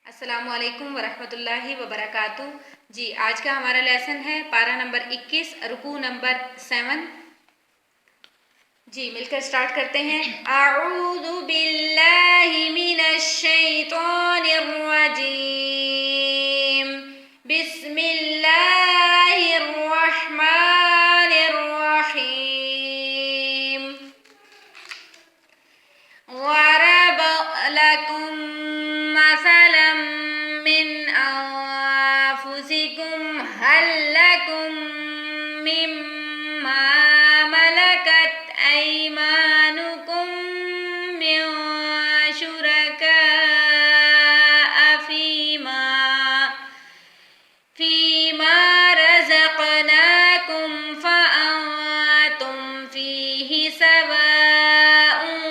अस्सलाम-ओ-अलैकुम वरहमतुल्लाहि वबरकातुह। जी, आज का हमारा लेसन है पारा नंबर 21, रुकू नंबर 7। जी, मिलकर स्टार्ट करते हैं। अऊज़ु बिल्लाहि मिनश शैतानिर रजीम। बिस्मिल्लाहिर रहमानिर रहीम। वरब लकुम मसलन मिन अनफुसिकुम हल लकुम मिम्मा मलकत ऐमानुकुम मिन शुरकाअ फीमा रज़क़नाकुम फ़अंतुम फ़ीहि सवाअुन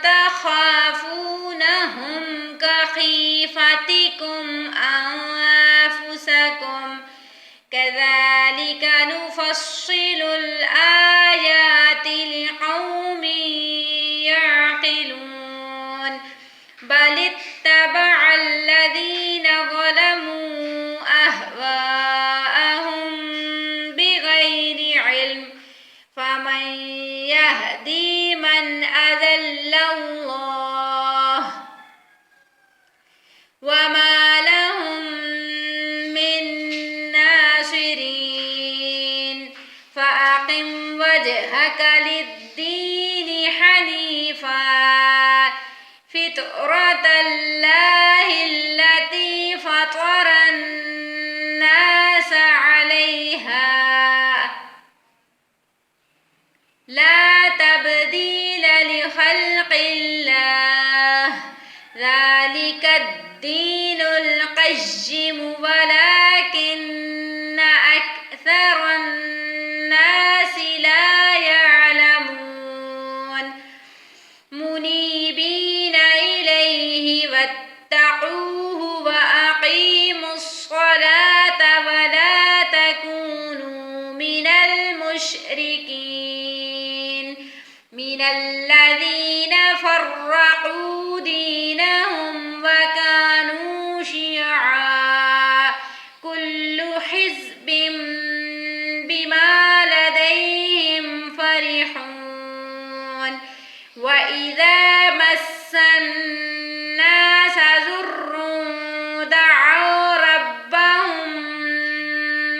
तख़ाफ़ूनहुम कख़ीफ़तिकुम अनफुसकुम कज़ालिक नुफ़स्सिलुल आयाति लिक़ौमिन यअक़िलून। बलित्तबअल्लज़ीन ज़लमू अहवाअहुम बिग़ैरि इल्म फमन यहदी मन अज़ल्लल्लाह वमा लहुम मिन नासिरीन। फ़अक़िम वजहक लिद्दीनि हनीफ़ा फ़ित्रतल्लाहि अल्लती फ़तरन नास अलैहा ला तब्दील लिख़ल्क़िल्लाह ज़ालिकद्दीनुल क़य्यिम वलाकिन्न अक्सरन नासि ला यअलमून। मुनीबीन इलैहि वत्तक़ूहु वअक़ीमुस्सलात वला तकूनू मिनल मुश्रिकीन मिनल्लज़ीन फ़र्रक़ू दीनहुम वकानू शियअ कुल्लु हिज़्बिन बिमा लदैहिम फ़रिहून। वइज़ा मस्सन्नास ज़ुर्रुन दअव रब्बहुम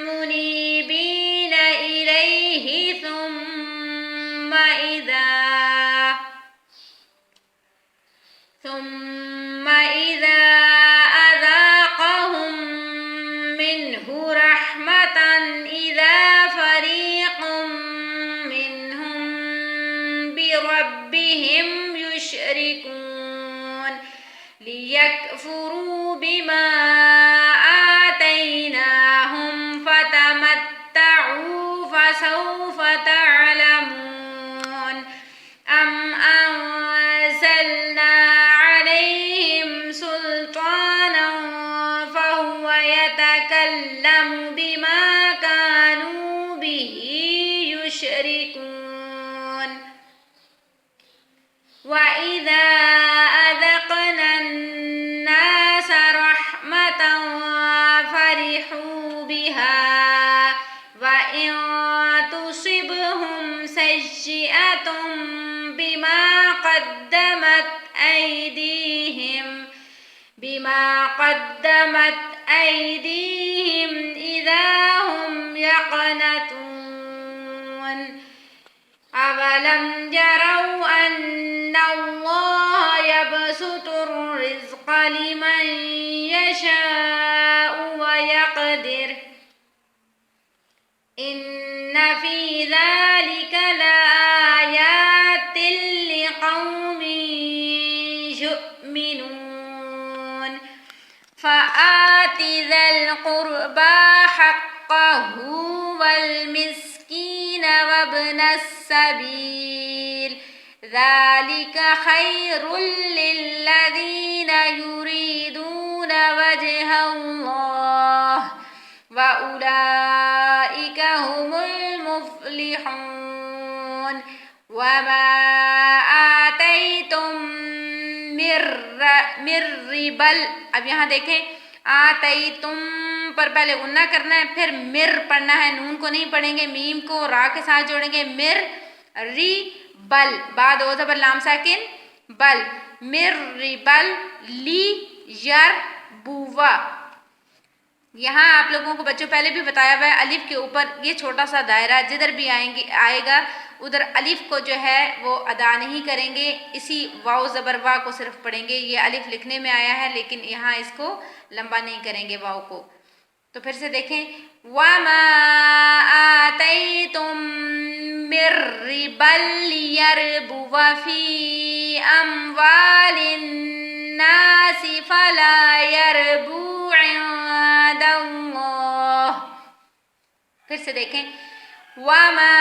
मुनीबीन इलैहि ثم إذا أذاقهم منه رحمة إذا فريق منهم بربهم يشركون ليكفروا بما آتيناهم فتمتعوا فسوف تعلمون أم أنزلنا عليهم سلطانا فهو يتكلم بما كانوا به يشركون وإذا أذقنا الناس رحمة فرحوا بها وإن تصبهم سيئة بما قدمت أيديهم إذا هم يقنطون أولم يروا أن الله يبسط الرزق لمن يشاء ويقدر إن في ذلك لآيات لقوم يؤمنون فآت ذا القربى حقه والمسكين وابن السبيل ذلك خير للذين يريدون وجه الله وأولئك هم المفلحون وما آتيتم من मिर्रिबल। अब यहाँ देखें आतई तुम पर पहले गुन्ना करना है, फिर मिर पढ़ना है, नून को नहीं पढ़ेंगे, मीम को रा के साथ जोड़ेंगे, मिर री बल, बाद ओ ज़बर लाम साकिन बल, मिर रिबल ली यर बुवा। यहाँ आप लोगों को बच्चों पहले भी बताया हुआ है, अलिफ के ऊपर ये छोटा सा दायरा जिधर भी आएगा उधर अलिफ को जो है वो अदा नहीं करेंगे, इसी वाव ज़बर वा को सिर्फ पढ़ेंगे। ये अलिफ लिखने में आया है लेकिन यहाँ इसको लंबा नहीं करेंगे वाव को। तो फिर से देखें, वमा आतैतुम मिर रिबल यरबुवा फी अम्वालिन नासी फला यरबु इंदल्लाह। फिर से देखें, वमा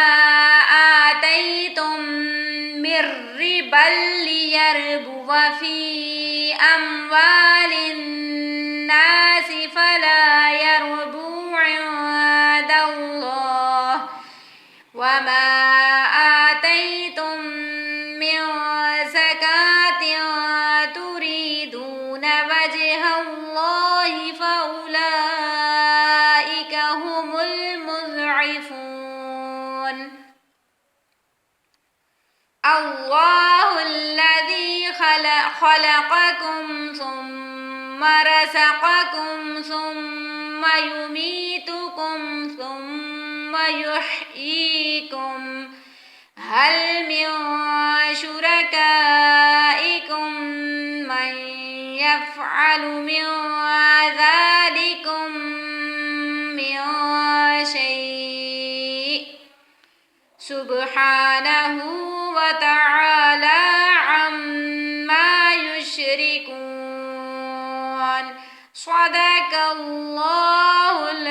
आतैतुम मिर रिबल यरबुवा फी अम्वालिन नासी फला यरबु इंदल्लाह। वमा आतैतुम मिन ज़कातिन तुरीदून वजहल्लाहि फउलाइका हुमुल मुज़इफून। अल्लाहुल्लज़ी खलक़कुम सुम्मा रज़क़कुम सुम्मा युमीतुकुम सुम्मा युह्यीकुम हल मिन शुरकाइकुम मन यफ़अलु मिन ज़ालिकुम मिन शै'इन सुब्हानहु व तआला अम्मा युश्रिकून। सदक़ल्लाहुल